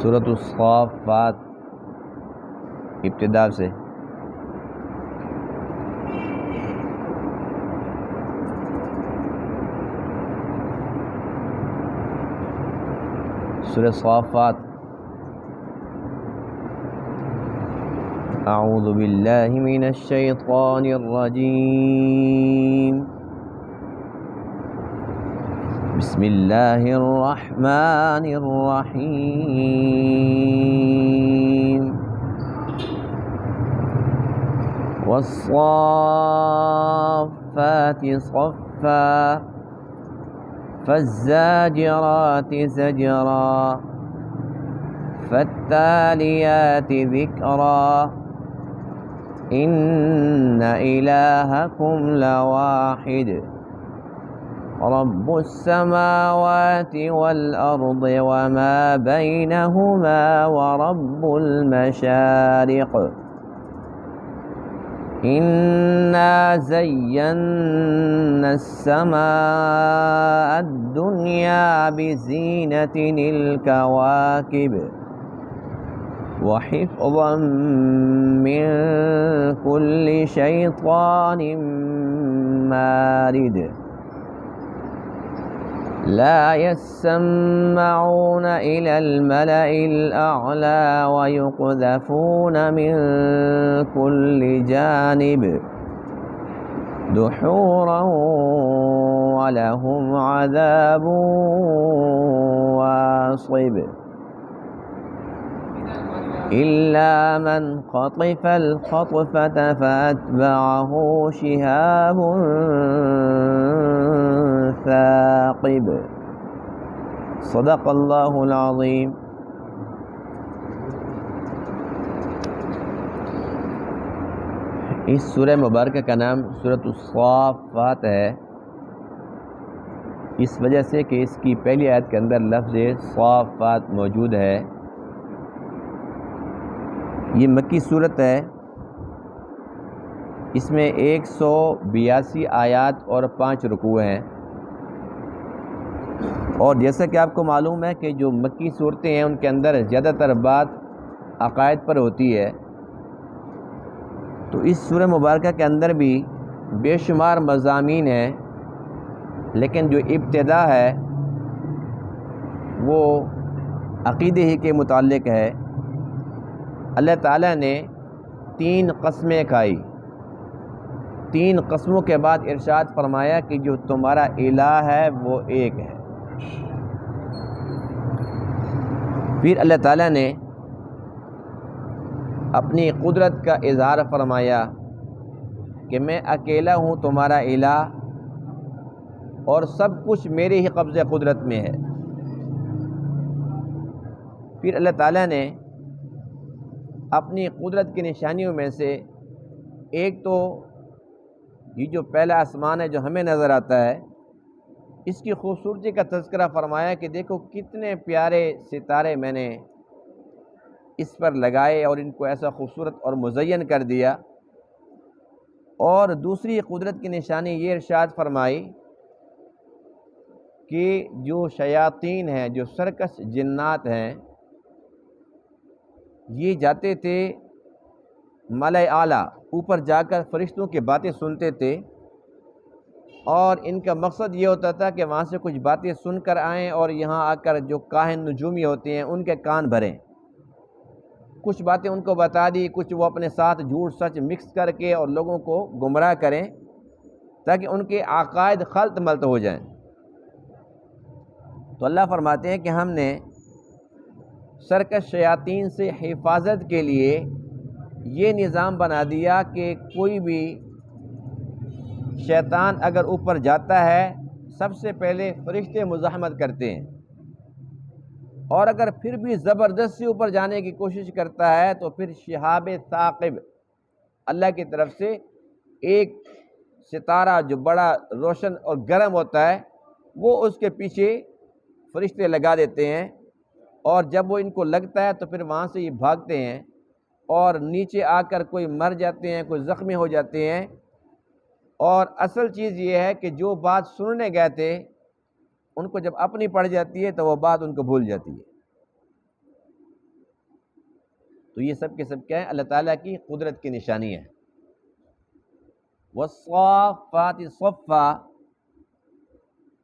سورۃ الصافات ابتدا سے سورۃ الصافات اعوذ باللہ من الشیطان الرجیم بسم اللہ الرحمن الرحیم والصافات صفا فالزاجرات زجرا فالتاليات ذكرا إن إلهكم لواحد رب السماوات والأرض وما بينهما ورب المشارق إنا زينا السماء الدنيا بزينة الكواكب وحفظا من كل شيطان مارد لا يسمعون إلى الملأ الأعلى ويقذفون من كل جانب دحورا ولهم عذاب واصب إلا من خطف الخطفة فأتبعه شهاب ثاقب صدق اللہ العظیم۔ اس سورہ مبارکہ کا نام سورۃ الصافات ہے، اس وجہ سے کہ اس کی پہلی آیت کے اندر لفظ صافات موجود ہے۔ یہ مکی صورت ہے، اس میں 182 آیات اور 5 رکوع ہیں، اور جیسا کہ آپ کو معلوم ہے کہ جو مکی صورتیں ہیں ان کے اندر زیادہ تر بات عقائد پر ہوتی ہے، تو اس سورہ مبارکہ کے اندر بھی بے شمار مضامین ہیں، لیکن جو ابتدا ہے وہ عقیدے ہی کے متعلق ہے۔ اللہ تعالیٰ نے 3 قسمیں کھائی، 3 قسموں کے بعد ارشاد فرمایا کہ جو تمہارا الہ ہے وہ ایک ہے۔ پھر اللہ تعالیٰ نے اپنی قدرت کا اظہار فرمایا کہ میں اکیلا ہوں تمہارا الہ، اور سب کچھ میرے ہی قبضہ قدرت میں ہے۔ پھر اللہ تعالیٰ نے اپنی قدرت کی نشانیوں میں سے ایک تو یہ جو پہلا آسمان ہے جو ہمیں نظر آتا ہے، اس کی خوبصورتی کا تذکرہ فرمایا کہ دیکھو کتنے پیارے ستارے میں نے اس پر لگائے اور ان کو ایسا خوبصورت اور مزین کر دیا۔ اور دوسری قدرت کی نشانی یہ ارشاد فرمائی کہ جو شیاطین ہیں، جو سرکش جنات ہیں، یہ جاتے تھے ملأ اعلیٰ، اوپر جا کر فرشتوں کی باتیں سنتے تھے، اور ان کا مقصد یہ ہوتا تھا کہ وہاں سے کچھ باتیں سن کر آئیں اور یہاں آ کر جو کاہن نجومی ہوتے ہیں ان کے کان بھریں، کچھ باتیں ان کو بتا دی، کچھ وہ اپنے ساتھ جھوٹ سچ مکس کر کے اور لوگوں کو گمراہ کریں تاکہ ان کے عقائد خلط ملط ہو جائیں۔ تو اللہ فرماتے ہیں کہ ہم نے سرکش شیاطین سے حفاظت کے لیے یہ نظام بنا دیا کہ کوئی بھی شیطان اگر اوپر جاتا ہے سب سے پہلے فرشتے مزاحمت کرتے ہیں، اور اگر پھر بھی زبردستی اوپر جانے کی کوشش کرتا ہے تو پھر شہاب ثاقب، اللہ کی طرف سے ایک ستارہ جو بڑا روشن اور گرم ہوتا ہے وہ اس کے پیچھے فرشتے لگا دیتے ہیں، اور جب وہ ان کو لگتا ہے تو پھر وہاں سے یہ بھاگتے ہیں اور نیچے آ کر کوئی مر جاتے ہیں، کوئی زخمی ہو جاتے ہیں۔ اور اصل چیز یہ ہے کہ جو بات سننے گئے تھے ان کو جب اپنی پڑ جاتی ہے تو وہ بات ان کو بھول جاتی ہے۔ تو یہ سب کے سب کیا ہے؟ اللہ تعالیٰ کی قدرت کی نشانی ہے۔ والصافات صفا،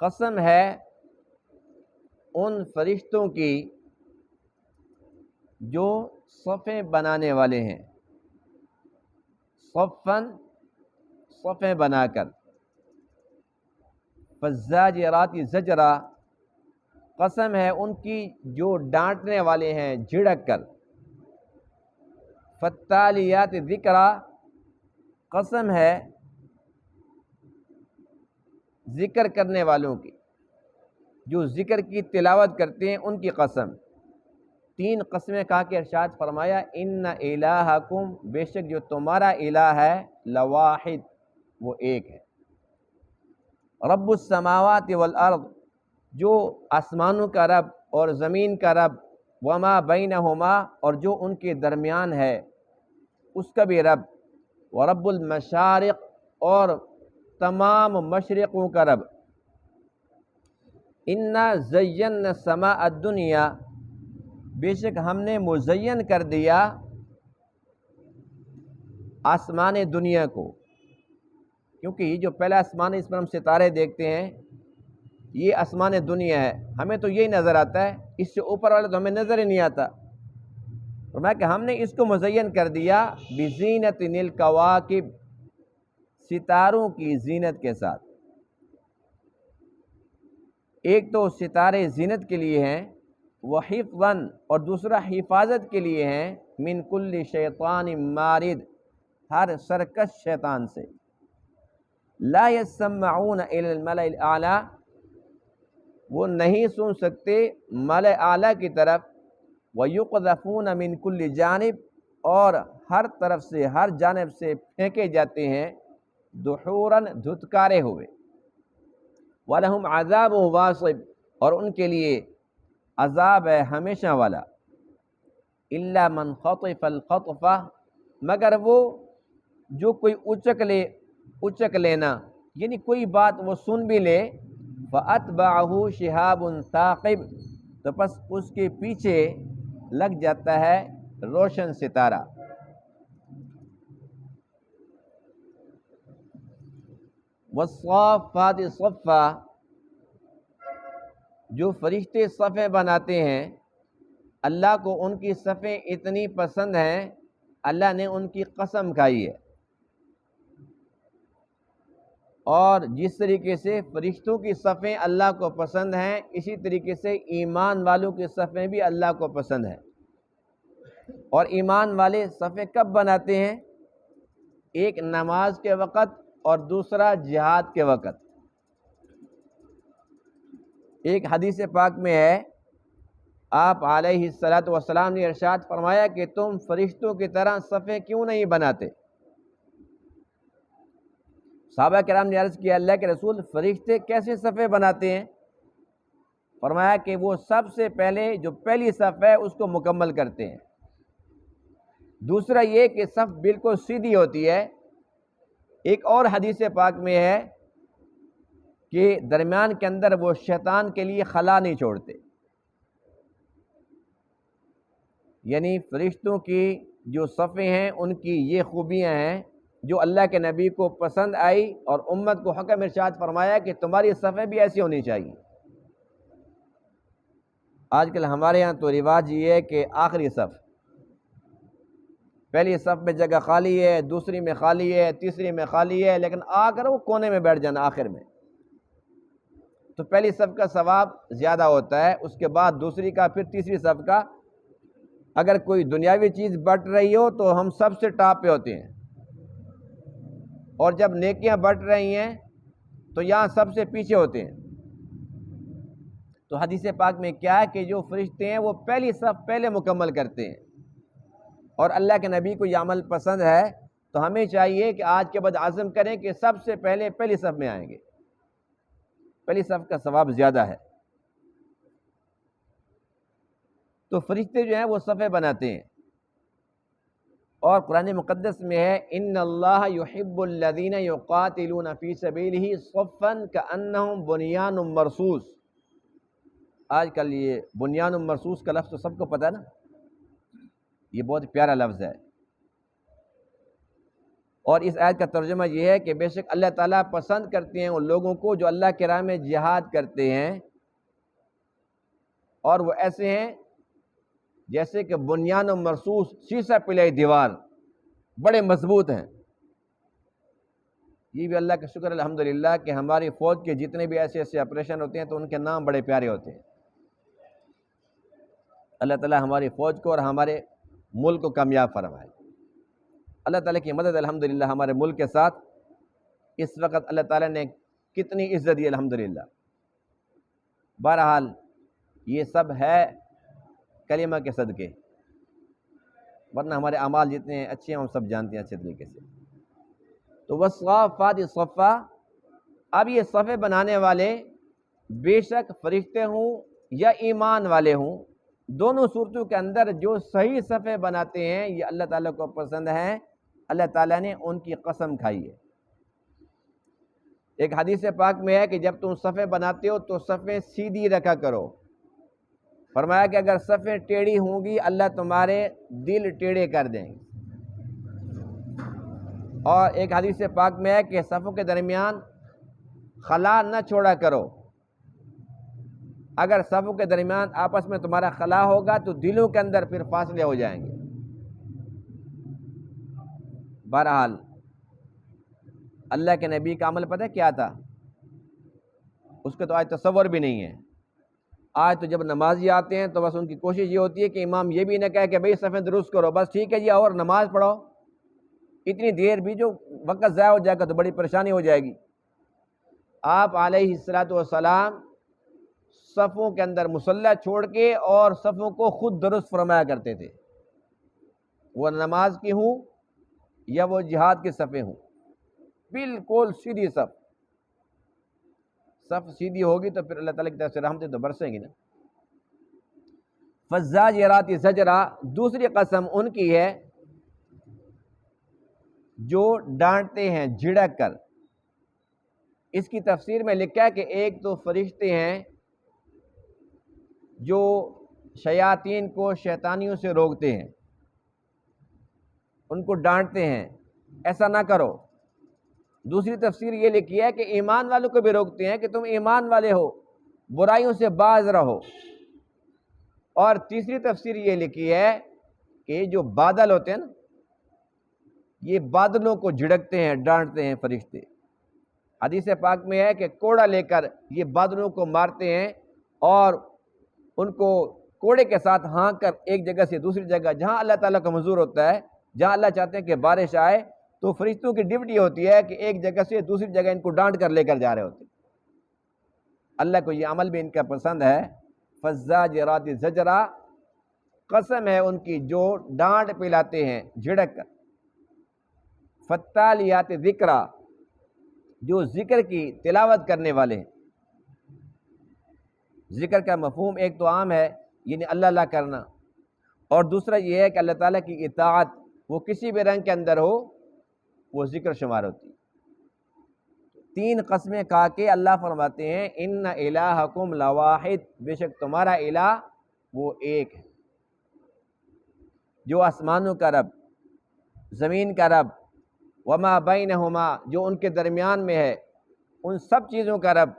قسم ہے ان فرشتوں کی جو صفیں بنانے والے ہیں، صفن، صفیں بنا کر، فالزاجرات زجرا، قسم ہے ان کی جو ڈانٹنے والے ہیں جھڑک کر، فالتالیات ذکرا، قسم ہے ذکر کرنے والوں کی، جو ذکر کی تلاوت کرتے ہیں ان کی قسم۔ تین قسمیں کہا کہ ارشاد فرمایا ان الہکم، بے شک جو تمہارا الہ ہے، لواحد، وہ ایک ہے، رب السماوات والارض، جو آسمانوں کا رب اور زمین کا رب، وما بینہما، اور جو ان کے درمیان ہے اس کا بھی رب، ورب المشارق، اور تمام مشرقوں کا رب۔ انا زینا السماء الدنیا، بے شک ہم نے مزین کر دیا آسمان دنیا کو، کیونکہ یہ جو پہلا آسمان ہے اس پر ہم ستارے دیکھتے ہیں، یہ آسمان دنیا ہے، ہمیں تو یہی نظر آتا ہے، اس سے اوپر والا تو ہمیں نظر ہی نہیں آتا۔ فرمایا کہ ہم نے اس کو مزین کر دیا بزینت الکواکب، ستاروں کی زینت کے ساتھ۔ ایک تو ستارے زینت کے لیے ہیں، وحفظاً، اور دوسرا حفاظت کے لیے ہیں، من کل شیطان مارد، ہر سرکش شیطان سے۔ لا یسمعون الی الملأ الاعلی، وہ نہیں سن سکتے ملأ اعلیٰ کی طرف، ویقذفون من کل جانب، اور ہر طرف سے، ہر جانب سے پھینکے جاتے ہیں، دحوراً، دھتکارے ہوئے۔ وَلَهُمْ عَذَابٌ وَاصِبٌ، اور ان کے لیے عذاب ہے ہمیشہ والا۔ إِلَّا مَنْ خَطِفَ الْخَطْفَةَ، مگر وہ جو کوئی اچک لینا، یعنی کوئی بات وہ سن بھی لے، فَأَتْبَعَهُ شِهَابٌ ثَاقِبٌ، تو پس اس کے پیچھے لگ جاتا ہے روشن ستارہ۔ والصافات صفا، جو فرشتے صفیں بناتے ہیں، اللہ کو ان کی صفیں اتنی پسند ہیں، اللہ نے ان کی قسم کھائی ہے۔ اور جس طریقے سے فرشتوں کی صفیں اللہ کو پسند ہیں، اسی طریقے سے ایمان والوں کی صفیں بھی اللہ کو پسند ہیں۔ اور ایمان والے صفیں کب بناتے ہیں؟ ایک نماز کے وقت اور دوسرا جہاد کے وقت۔ ایک حدیث پاک میں ہے، آپ علیہ الصلاۃ نے ارشاد فرمایا کہ تم فرشتوں کی طرح صفیں کیوں نہیں بناتے؟ صحابہ کرام نے عرض کیا اللہ کے رسول، فرشتے کیسے صفیں بناتے ہیں؟ فرمایا کہ وہ سب سے پہلے جو پہلی صف ہے اس کو مکمل کرتے ہیں، دوسرا یہ کہ صف بالکل سیدھی ہوتی ہے۔ ایک اور حدیث پاک میں ہے کہ درمیان کے اندر وہ شیطان کے لیے خلا نہیں چھوڑتے۔ یعنی فرشتوں کی جو صفیں ہیں ان کی یہ خوبیاں ہیں جو اللہ کے نبی کو پسند آئی، اور امت کو حکم ارشاد فرمایا کہ تمہاری صفیں بھی ایسی ہونی چاہیے۔ آج کل ہمارے ہاں تو رواج یہ ہے کہ آخری صف، پہلی صف میں جگہ خالی ہے، دوسری میں خالی ہے، تیسری میں خالی ہے، لیکن آ کر وہ کونے میں بیٹھ جانا آخر میں، تو پہلی صف کا ثواب زیادہ ہوتا ہے، اس کے بعد دوسری کا، پھر تیسری صف کا۔ اگر کوئی دنیاوی چیز بٹ رہی ہو تو ہم سب سے ٹاپ پہ ہوتے ہیں، اور جب نیکیاں بٹ رہی ہیں تو یہاں سب سے پیچھے ہوتے ہیں۔ تو حدیث پاک میں کیا ہے کہ جو فرشتے ہیں وہ پہلی صف پہلے مکمل کرتے ہیں، اور اللہ کے نبی کو یہ عمل پسند ہے، تو ہمیں چاہیے کہ آج کے بعد عزم کریں کہ سب سے پہلے پہلی صف میں آئیں گے، پہلی صف کا ثواب زیادہ ہے۔ تو فرشتے جو ہیں وہ صفیں بناتے ہیں، اور قرآن مقدس میں ہے ان اللہ یحب الذین یقاتلون فی سبیلہ صفا کأنہم بنیان مرصوص۔ آج کل یہ بنیان مرصوص کا لفظ تو سب کو پتہ ہے نا، یہ بہت پیارا لفظ ہے، اور اس آیت کا ترجمہ یہ ہے کہ بے شک اللہ تعالیٰ پسند کرتے ہیں ان لوگوں کو جو اللہ کی راہ میں جہاد کرتے ہیں، اور وہ ایسے ہیں جیسے کہ بنیان و مرصوص، سیسا پلائی دیوار، بڑے مضبوط ہیں۔ یہ بھی اللہ کا شکر الحمدللہ کہ ہماری فوج کے جتنے بھی ایسے ایسے آپریشن ہوتے ہیں تو ان کے نام بڑے پیارے ہوتے ہیں۔ اللہ تعالیٰ ہماری فوج کو اور ہمارے ملک کو کامیاب فرمائے۔ اللہ تعالیٰ کی مدد الحمدللہ ہمارے ملک کے ساتھ۔ اس وقت اللہ تعالیٰ نے کتنی عزت دی الحمدللہ۔ بہرحال یہ سب ہے کلمہ کے صدقے، ورنہ ہمارے اعمال جتنے اچھے ہیں ہم سب جانتے ہیں اچھے طریقے سے۔ تو والصافات صفا، اب یہ صفے بنانے والے بے شک فرشتے ہوں یا ایمان والے ہوں، دونوں صورتوں کے اندر جو صحیح صفے بناتے ہیں یہ اللہ تعالیٰ کو پسند ہے، اللہ تعالیٰ نے ان کی قسم کھائی ہے۔ ایک حدیث پاک میں ہے کہ جب تم صفے بناتے ہو تو صفیں سیدھی رکھا کرو، فرمایا کہ اگر صفیں ٹیڑھی ہوں گی اللہ تمہارے دل ٹیڑھے کر دیں گے۔ اور ایک حدیث پاک میں ہے کہ صفوں کے درمیان خلا نہ چھوڑا کرو، اگر صفوں کے درمیان آپس میں تمہارا خلا ہوگا تو دلوں کے اندر پھر فاصلے ہو جائیں گے۔ بہرحال اللہ کے نبی کا عمل پتہ کیا تھا؟ اس کے تو آج تصور بھی نہیں ہے۔ آج تو جب نمازی آتے ہیں تو بس ان کی کوشش یہ ہوتی ہے کہ امام یہ بھی نہ کہے کہ بھئی صفیں درست کرو، بس ٹھیک ہے جی اور نماز پڑھو۔ اتنی دیر بھی جو وقت ضائع ہو جائے گا تو بڑی پریشانی ہو جائے گی۔ آپ علیہ الصلوۃ والسلام صفوں کے اندر مصلی چھوڑ کے اور صفوں کو خود درست فرمایا کرتے تھے، وہ نماز کی ہوں یا وہ جہاد کے صفیں ہوں، بالکل سیدھی صف سیدھی ہوگی تو پھر اللہ تعالیٰ کی طرف سے رحمتیں تو برسیں گی نا۔ فالزاجرات زجرا، دوسری قسم ان کی ہے جو ڈانٹتے ہیں جھڑک کر۔ اس کی تفسیر میں لکھا ہے کہ ایک تو فرشتے ہیں جو شیاطین کو شیطانیوں سے روکتے ہیں، ان کو ڈانٹتے ہیں ایسا نہ کرو۔ دوسری تفسیر یہ لکھی ہے کہ ایمان والوں کو بھی روکتے ہیں کہ تم ایمان والے ہو، برائیوں سے باز رہو۔ اور تیسری تفسیر یہ لکھی ہے کہ یہ جو بادل ہوتے ہیں نا، یہ بادلوں کو جھڑکتے ہیں، ڈانٹتے ہیں فرشتے۔ حدیث پاک میں ہے کہ کوڑا لے کر یہ بادلوں کو مارتے ہیں اور ان کو کوڑے کے ساتھ ہانک کر ایک جگہ سے دوسری جگہ، جہاں اللہ تعالیٰ کا منظور ہوتا ہے، جہاں اللہ چاہتے ہیں کہ بارش آئے، تو فرشتوں کی ڈیوٹی ہوتی ہے کہ ایک جگہ سے دوسری جگہ ان کو ڈانٹ کر لے کر جا رہے ہوتے ہیں۔ اللہ کو یہ عمل بھی ان کا پسند ہے۔ فالزاجرات زجرا، قسم ہے ان کی جو ڈانٹ پلاتے ہیں جھڑک کر۔ فالتالیات ذکرا، جو ذکر کی تلاوت کرنے والے ہیں۔ ذکر کا مفہوم ایک تو عام ہے، یعنی اللہ اللہ کرنا، اور دوسرا یہ ہے کہ اللہ تعالیٰ کی اطاعت وہ کسی بھی رنگ کے اندر ہو وہ ذکر شمار ہوتی ہے۔ تین قسمیں کہا کہ اللہ فرماتے ہیں ان الہکم لواحد، بے شک تمہارا الہ وہ ایک ہے، جو آسمانوں کا رب، زمین کا رب، وما بینہما، جو ان کے درمیان میں ہے، ان سب چیزوں کا رب،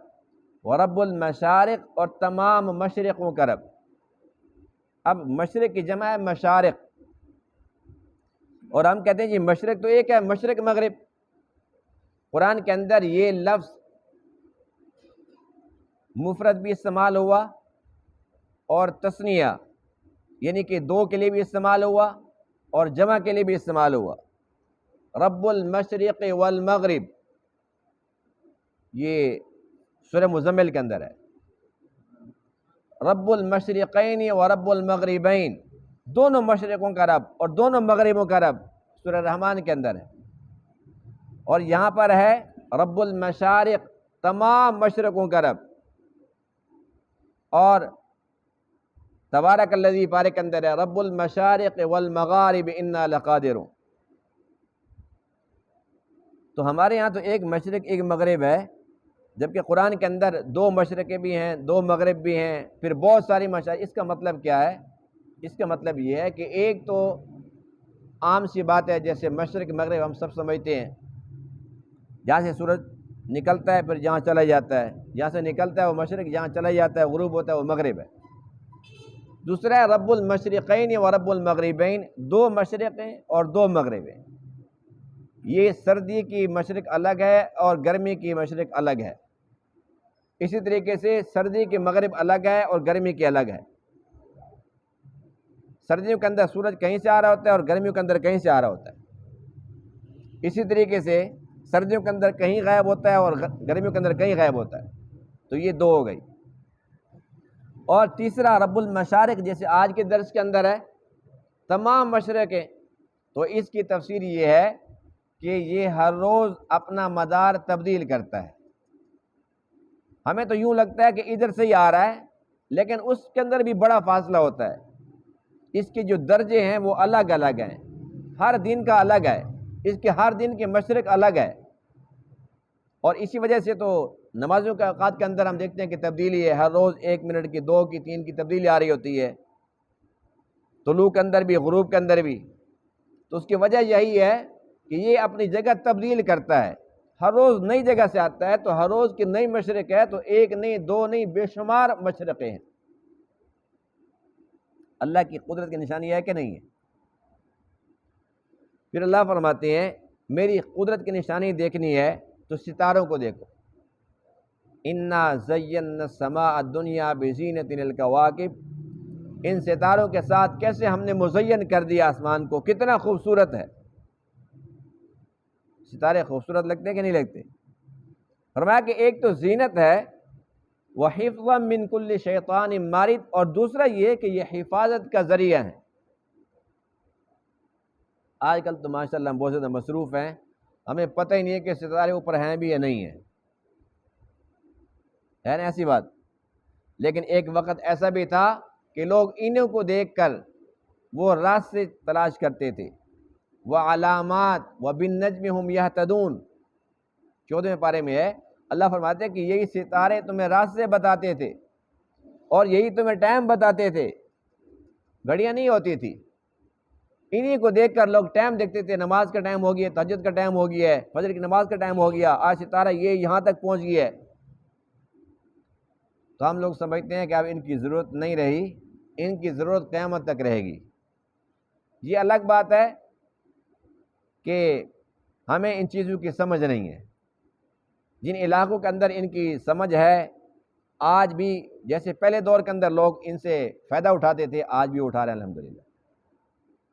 ورب المشارق، اور تمام مشرقوں کا رب۔ اب مشرق کی جمع ہے مشارق، اور ہم کہتے ہیں جی مشرق تو ایک ہے، مشرق مغرب۔ قرآن کے اندر یہ لفظ مفرد بھی استعمال ہوا اور تثنیہ یعنی کہ دو کے لیے بھی استعمال ہوا اور جمع کے لیے بھی استعمال ہوا۔ رب المشرق والمغرب، یہ سورہ مزمل کے اندر ہے۔ رب المشرقین و رب المغربین، دونوں مشرقوں کا رب اور دونوں مغربوں کا رب سورہ رحمان کے اندر ہے۔ اور یہاں پر ہے رب المشارق، تمام مشرقوں کا رب، اور تبارک الذی پارے کے اندر ہے رب المشارق والمغارب انا لقادرون۔ تو ہمارے یہاں تو ایک مشرق ایک مغرب ہے، جبکہ قرآن کے اندر دو مشرقیں بھی ہیں، دو مغرب بھی ہیں، پھر بہت ساری مشارق۔ اس کا مطلب کیا ہے؟ اس کا مطلب یہ ہے کہ ایک تو عام سی بات ہے، جیسے مشرق مغرب ہم سب سمجھتے ہیں، جہاں سے سورج نکلتا ہے پھر جہاں چلا جاتا ہے، جہاں سے نکلتا ہے وہ مشرق، جہاں چلا جاتا ہے غروب ہوتا ہے وہ مغرب ہے۔ دوسرا ہے رب المشرقین و رب المغربین، دو مشرق ہیں اور دو مغرب ہیں۔ یہ سردی کی مشرق الگ ہے اور گرمی کی مشرق الگ ہے، اسی طریقے سے سردی کے مغرب الگ ہے اور گرمی کے الگ ہے۔ سردیوں کے اندر سورج کہیں سے آ رہا ہوتا ہے اور گرمیوں کے اندر کہیں سے آ رہا ہوتا ہے، اسی طریقے سے سردیوں کے اندر کہیں غائب ہوتا ہے اور گرمیوں کے اندر کہیں غائب ہوتا ہے، تو یہ دو ہو گئی۔ اور تیسرا رب المشارق، جیسے آج کے درس کے اندر ہے تمام مشرقیں، تو اس کی تفسیر یہ ہے کہ یہ ہر روز اپنا مدار تبدیل کرتا ہے۔ ہمیں تو یوں لگتا ہے کہ ادھر سے ہی آ رہا ہے، لیکن اس کے اندر بھی بڑا فاصلہ ہوتا ہے، اس کے جو درجے ہیں وہ الگ الگ ہیں، ہر دن کا الگ ہے، اس کے ہر دن کے مشرق الگ ہے۔ اور اسی وجہ سے تو نمازوں کے اوقات کے اندر ہم دیکھتے ہیں کہ تبدیلی ہے، ہر روز 1 منٹ کی، 2 کی، 3 کی تبدیلی آ رہی ہوتی ہے، طلوع کے اندر بھی غروب کے اندر بھی۔ تو اس کی وجہ یہی ہے کہ یہ اپنی جگہ تبدیل کرتا ہے، ہر روز نئی جگہ سے آتا ہے، تو ہر روز کی نئی مشرق ہے، تو ایک نہیں، دو نہیں، بے شمار مشرقیں ہیں۔ اللہ کی قدرت کی نشانی ہے کہ نہیں ہے؟ پھر اللہ فرماتے ہیں میری قدرت کی نشانی دیکھنی ہے تو ستاروں کو دیکھو، انا زینا السماء الدنیا بزینۃ الکواکب، ان ستاروں کے ساتھ کیسے ہم نے مزین کر دیا آسمان کو، کتنا خوبصورت ہے۔ ستارے خوبصورت لگتے ہیں کہ نہیں لگتے؟ فرمایا کہ ایک تو زینت ہے، وحفظا من کل شیطان مارد، اور دوسرا یہ کہ یہ حفاظت کا ذریعہ ہے۔ آج کل تو ماشاءاللہ ہم بہت زیادہ مصروف ہیں، ہمیں پتہ ہی نہیں ہے کہ ستارے اوپر ہیں بھی یا نہیں ہیں، ہے نا ایسی بات؟ لیکن ایک وقت ایسا بھی تھا کہ لوگ انہوں کو دیکھ کر وہ راستے تلاش کرتے تھے۔ وعلامات وبالنجم هم يهتدون، 14ویں پارے میں ہے، اللہ فرماتے ہیں کہ یہی ستارے تمہیں راستے بتاتے تھے اور یہی تمہیں ٹائم بتاتے تھے، گھڑیاں نہیں ہوتی تھی، انہی کو دیکھ کر لوگ ٹائم دیکھتے تھے، نماز کا ٹائم ہو گیا، تہجد کا ٹائم ہو گیا ہے، فجر کی نماز کا ٹائم ہو گیا، آج ستارہ یہ یہاں تک پہنچ گیا ہے۔ تو ہم لوگ سمجھتے ہیں کہ اب ان کی ضرورت نہیں رہی، ان کی ضرورت قیامت تک رہے گی۔ یہ الگ بات ہے کہ ہمیں ان چیزوں کی سمجھ نہیں ہے، جن علاقوں کے اندر ان کی سمجھ ہے، آج بھی جیسے پہلے دور کے اندر لوگ ان سے فائدہ اٹھاتے تھے، آج بھی اٹھا رہے ہیں الحمدللہ۔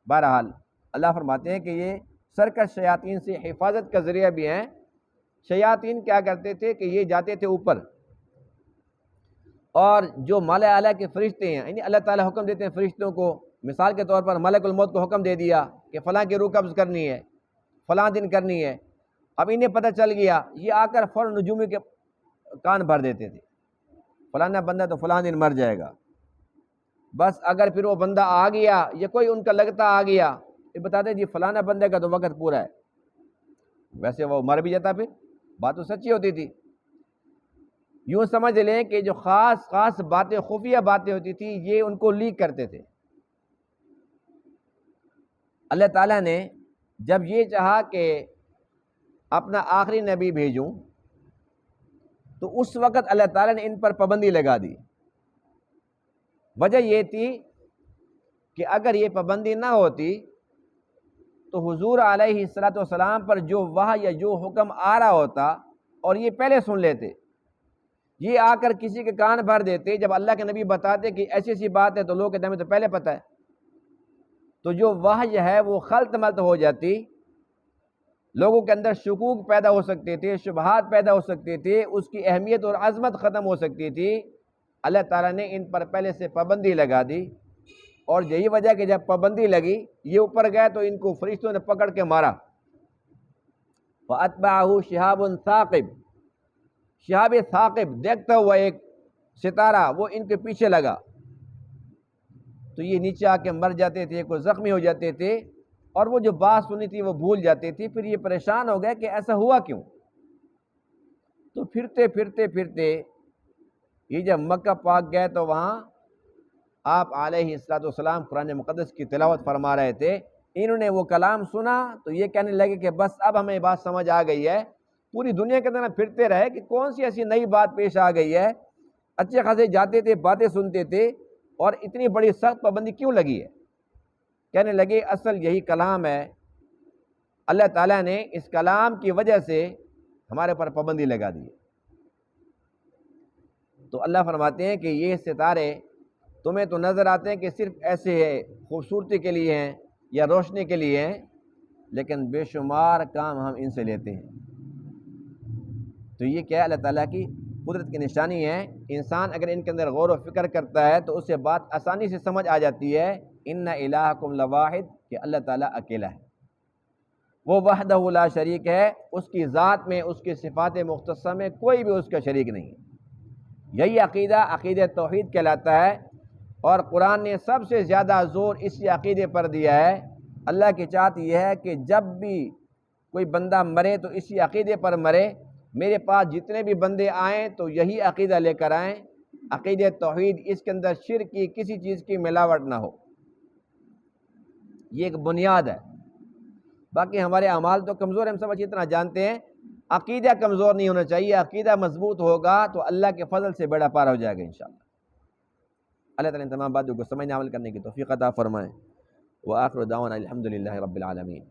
بہرحال اللہ فرماتے ہیں کہ یہ سرکش شیاطین سے حفاظت کا ذریعہ بھی ہیں۔ شیاطین کیا کرتے تھے کہ یہ جاتے تھے اوپر، اور جو مالا اعلیٰ کے فرشتے ہیں، یعنی اللہ تعالیٰ حکم دیتے ہیں فرشتوں کو، مثال کے طور پر ملک الموت کو حکم دے دیا کہ فلاں کی روح قبض کرنی ہے، فلاں دن کرنی ہے، اب انہیں پتہ چل گیا، یہ آ کر فوراً نجومی کے کان بھر دیتے تھے، فلانا بندہ تو فلاں دن مر جائے گا۔ بس اگر پھر وہ بندہ آ گیا یا کوئی ان کا لگتا آ گیا، یہ بتاتے جی فلانا بندے کا تو وقت پورا ہے، ویسے وہ مر بھی جاتا، پھر بات تو سچی ہوتی تھی۔ یوں سمجھ لیں کہ جو خاص خاص باتیں، خفیہ باتیں ہوتی تھی، یہ ان کو لیک کرتے تھے۔ اللہ تعالیٰ نے جب یہ چاہا کہ اپنا آخری نبی بھیجوں تو اس وقت اللہ تعالیٰ نے ان پر پابندی لگا دی۔ وجہ یہ تھی کہ اگر یہ پابندی نہ ہوتی تو حضور علیہ الصلوۃ والسلام پر جو وحی یا جو حکم آ رہا ہوتا اور یہ پہلے سن لیتے، یہ آ کر کسی کے کان بھر دیتے، جب اللہ کے نبی بتاتے کہ ایسی ایسی بات ہے تو لوگ کہتے ہمیں تو پہلے پتہ ہے، تو جو وحی ہے وہ خلط ملط ہو جاتی، لوگوں کے اندر شکوک پیدا ہو سکتے تھے، شبہات پیدا ہو سکتے تھے، اس کی اہمیت اور عظمت ختم ہو سکتی تھی۔ اللہ تعالیٰ نے ان پر پہلے سے پابندی لگا دی، اور یہی وجہ کہ جب پابندی لگی، یہ اوپر گئے تو ان کو فرشتوں نے پکڑ کے مارا۔ فَأَتْبَعَهُ شِهَابٌ ثَاقِبٌ، شہاب ثاقب دیکھتا ہوا ایک ستارہ وہ ان کے پیچھے لگا، تو یہ نیچے آ کے مر جاتے تھے، کوئی زخمی ہو جاتے تھے، اور وہ جو بات سنی تھی وہ بھول جاتے تھے۔ پھر یہ پریشان ہو گئے کہ ایسا ہوا کیوں؟ تو پھرتے پھرتے پھرتے یہ جب مکہ پاک گئے تو وہاں آپ علیہ الصلوۃ والسلام قرآن مقدس کی تلاوت فرما رہے تھے، انہوں نے وہ کلام سنا تو یہ کہنے لگے کہ بس اب ہمیں بات سمجھ آ گئی ہے، پوری دنیا کے اندر پھرتے رہے کہ کون سی ایسی نئی بات پیش آ گئی ہے، اچھے خاصے جاتے تھے، باتیں سنتے تھے، اور اتنی بڑی سخت پابندی کیوں لگی ہے؟ کہنے لگے اصل یہی کلام ہے، اللہ تعالیٰ نے اس کلام کی وجہ سے ہمارے پر پابندی لگا دی ہے۔ تو اللہ فرماتے ہیں کہ یہ ستارے تمہیں تو نظر آتے ہیں کہ صرف ایسے خوبصورتی کے لیے ہیں یا روشنی کے لیے ہیں، لیکن بے شمار کام ہم ان سے لیتے ہیں۔ تو یہ کیا ہے؟ اللہ تعالیٰ کی قدرت کی نشانی ہے۔ انسان اگر ان کے اندر غور و فکر کرتا ہے تو اسے بات آسانی سے سمجھ آ جاتی ہے، ان الہکم لواحد، کہ اللہ تعالیٰ اکیلا ہے، وہ وحدہ لا شریک ہے، اس کی ذات میں، اس کی صفات مختصہ میں کوئی بھی اس کا شریک نہیں ہے۔ یہی عقیدہ عقیدہ توحید کہلاتا ہے، اور قرآن نے سب سے زیادہ زور اسی عقیدے پر دیا ہے۔ اللہ کی چاہت یہ ہے کہ جب بھی کوئی بندہ مرے تو اسی عقیدے پر مرے، میرے پاس جتنے بھی بندے آئیں تو یہی عقیدہ لے کر آئیں، عقیدہ توحید، اس کے اندر شرک کی کسی چیز کی ملاوٹ نہ ہو، یہ ایک بنیاد ہے۔ باقی ہمارے اعمال تو کمزور ہیں، ہم سب اچھی طرح جانتے ہیں، عقیدہ کمزور نہیں ہونا چاہیے، عقیدہ مضبوط ہوگا تو اللہ کے فضل سے بیڑا پار ہو جائے گا انشاءاللہ۔ اللہ تعالیٰ ان تمام باتوں کو سمجھنے عمل کرنے کی توفیق عطا فرمائے۔ وآخر دعوانا الحمد للہ رب العالمین۔